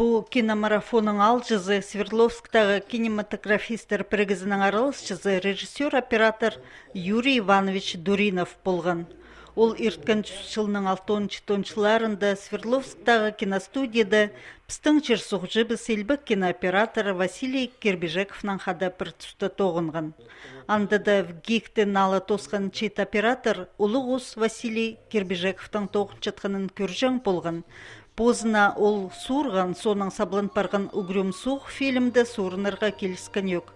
Бұл киномарафонның алжызы Свердловсктағы кинематографистер бірігізінің аралысшызы режиссер-оператор Юрий Иванович Дуринов болған. Ол ирткен жылының 6-7 Свердловсктағы киностудияда пістің черсуғжы біз елбік кинооператор Василий Кирбежековның хада бір түсті тоғынған. Андыда вгикті налы тосқан чет оператор Улығыз Василий Кирбежековтың тоғынчатқанын көржен болған. Позына ол сурған, соның саблын парған угрюм сух фильмді сурынырға келіскен yok.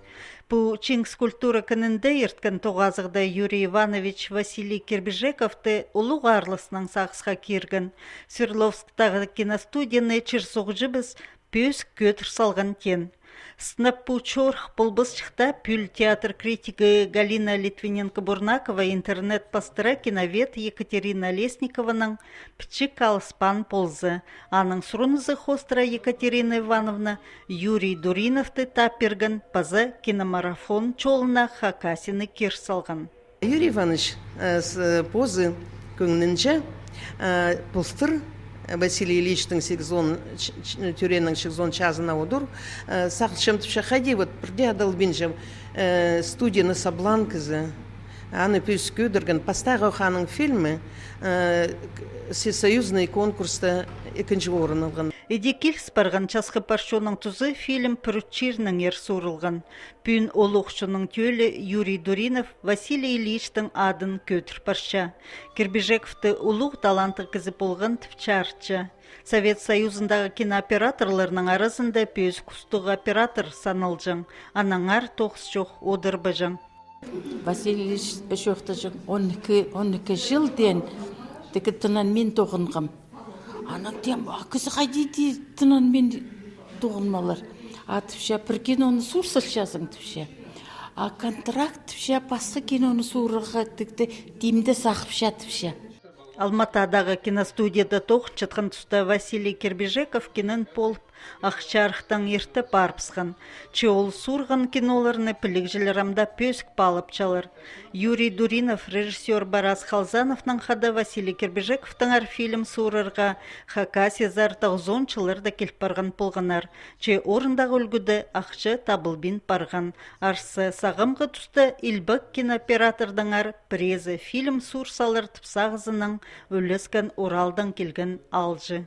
Бұл Чингс культура кінінде ерткен тоғазығда Юрий Иванович Василий Кирбежековты ұлық арлысының сағысқа керген. Свердловсктағы киностудияны черсоғжы біз пөз көтір салған кен. Сынып бұл чорх бұл бұсчықта пүл театр критигі Галина Литвиненко-Бурнакова интернет-пастыра киновед Екатерина Лесникованың пічік алыспан ползы. Аның сұрынызы хостра Екатерина Ивановна Юрий Дуриновты таппергін пазы киномарафон чолына хакасины кер салған. Юрий Иванович с позы көңінінше пұлстыр Василий Ильичтің тюреннің шекзон чазына одур. Сақшым түпше хади, вот бірде адал бенжем студияны саблан кізі. Аны пөз көдірген. Пастағы қаның фильмі Всесоюзный конкурста екінші орын алған. Эдекилс барған часқы паршоның тұзы фильм Пүрітчерінің ер сұрылған. Пүн олуқшының төлі Юрий Дуринов Василий Ильичтің адын көтір парша. Кирбежековты ұлық таланты кізі болған тіпчарчы. Совет Союзындағы кинооператорларының арасында пөз күстіғ оператор санылжың. Анаңар тоқс жоқ одыр бажың. Василий Ильич өшөқтіжің 12 жыл ден декі тынан мен тоғынғым. Анан дем, кізі қайдейді тынан мен тоғынмалар. Түпше, бір киноны сұрсыл жазың түпше. Контракт түпше, басқы киноны сұрыға тікті демді сақыпша түпше. Алматадағы киностудияда тоқ чатқан тұста Василий Кирбежеков кинын болып, ақчарықтан ерті барпысқан. Че ол сұрған киноларыны пілікжілірамда пөсік балып чалыр. Юрий Дуринов, режиссер Барас Халзановның хада Василий Кирбежековтың ар фильм сұрырға Хакасия зартағы зончылырда келіп барған болғанар. Че орындағы үлгіді ақчы табылбин барған. Арсы сағымғы тұста Илбак кинооператордың ар презі фильм сұрсалыр тұпсағызының өлескен Уралдан келген алжы.